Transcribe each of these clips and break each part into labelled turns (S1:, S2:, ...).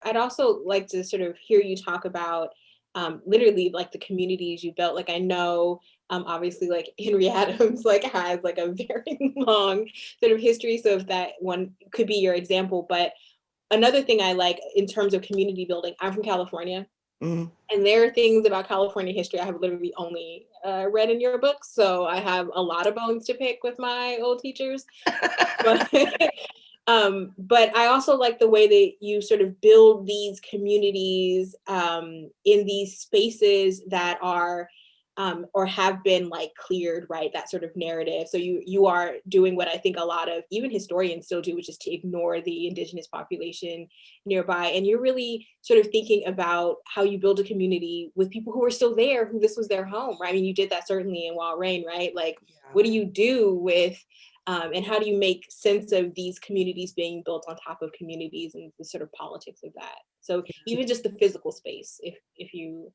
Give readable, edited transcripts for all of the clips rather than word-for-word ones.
S1: I'd also like to sort of hear you talk about literally like the communities you built. Like I know obviously like Henry Adams like has like a very long sort of history. So if that one could be your example. But another thing I like in terms of community building, I'm from California.
S2: Mhm.
S1: And there are things about California history I have literally only read in your books. So I have a lot of bones to pick with my old teachers. But but I also like the way that you sort of build these communities in these spaces that are or have been like cleared, right? That sort of narrative. So you are doing what I think a lot of even historians still do, which is to ignore the indigenous population nearby. And you're really sort of thinking about how you build a community with people who are still there, who this was their home, right? I mean, you did that certainly in Wild Rain, right? Like,
S2: Yeah.
S1: what do you do with and how do you make sense of these communities being built on top of communities and the sort of politics of that? So even just the physical space, if you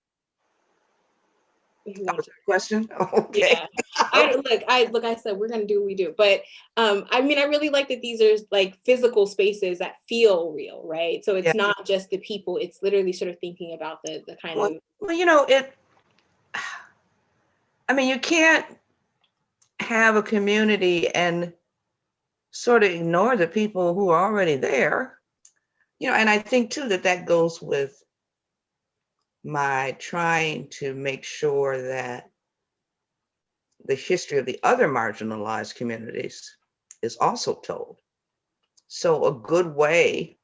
S2: That
S1: want
S2: was
S1: to,
S2: a question. Okay.
S1: yeah. I said we're gonna do what we do, but I mean, I really like that these are like physical spaces that feel real, right? So
S2: Yeah.
S1: it's not just the people; it's literally sort of thinking about the kind
S2: Well,
S1: of
S2: well, I mean, you can't have a community and sort of ignore the people who are already there. And I think too that that goes with my trying to make sure that the history of the other marginalized communities is also told. So a good way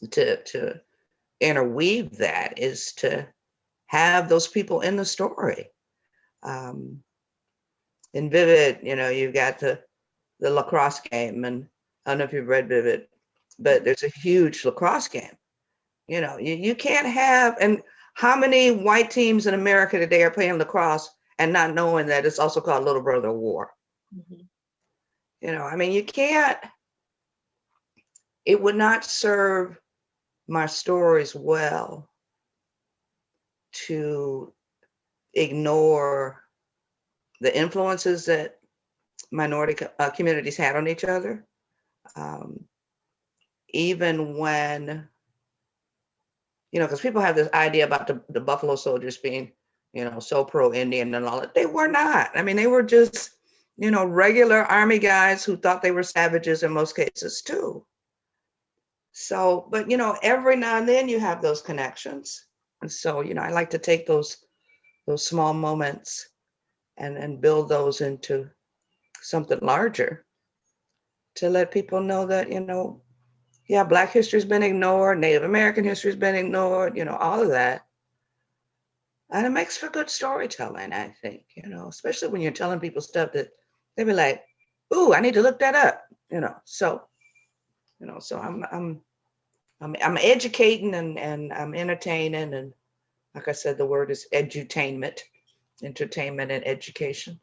S2: to interweave that is to have those people in the story. Um, in Vivid, you've got the lacrosse game, and I don't know if you've read Vivid, but there's a huge lacrosse game. You can't have, and how many white teams in America today are playing lacrosse and not knowing that it's also called Little Brother War?
S1: Mhm.
S2: I mean, you can't, it would not serve my stories well to ignore the influences that minority communities had on each other. Um, Even when, because people have this idea about the Buffalo Soldiers being, so pro-Indian and all that. They were not. I mean, they were just, regular army guys who thought they were savages in most cases too. So, but every now and then you have those connections. And so, I like to take those small moments and build those into something larger to let people know that, yeah, Black history's been ignored, Native American history's been ignored, all of that. And it makes for good storytelling, I think, especially when you're telling people stuff that they be like, ooh, I need to look that up, So, so I'm educating and I'm entertaining, and like I said, the word is edutainment, entertainment and education.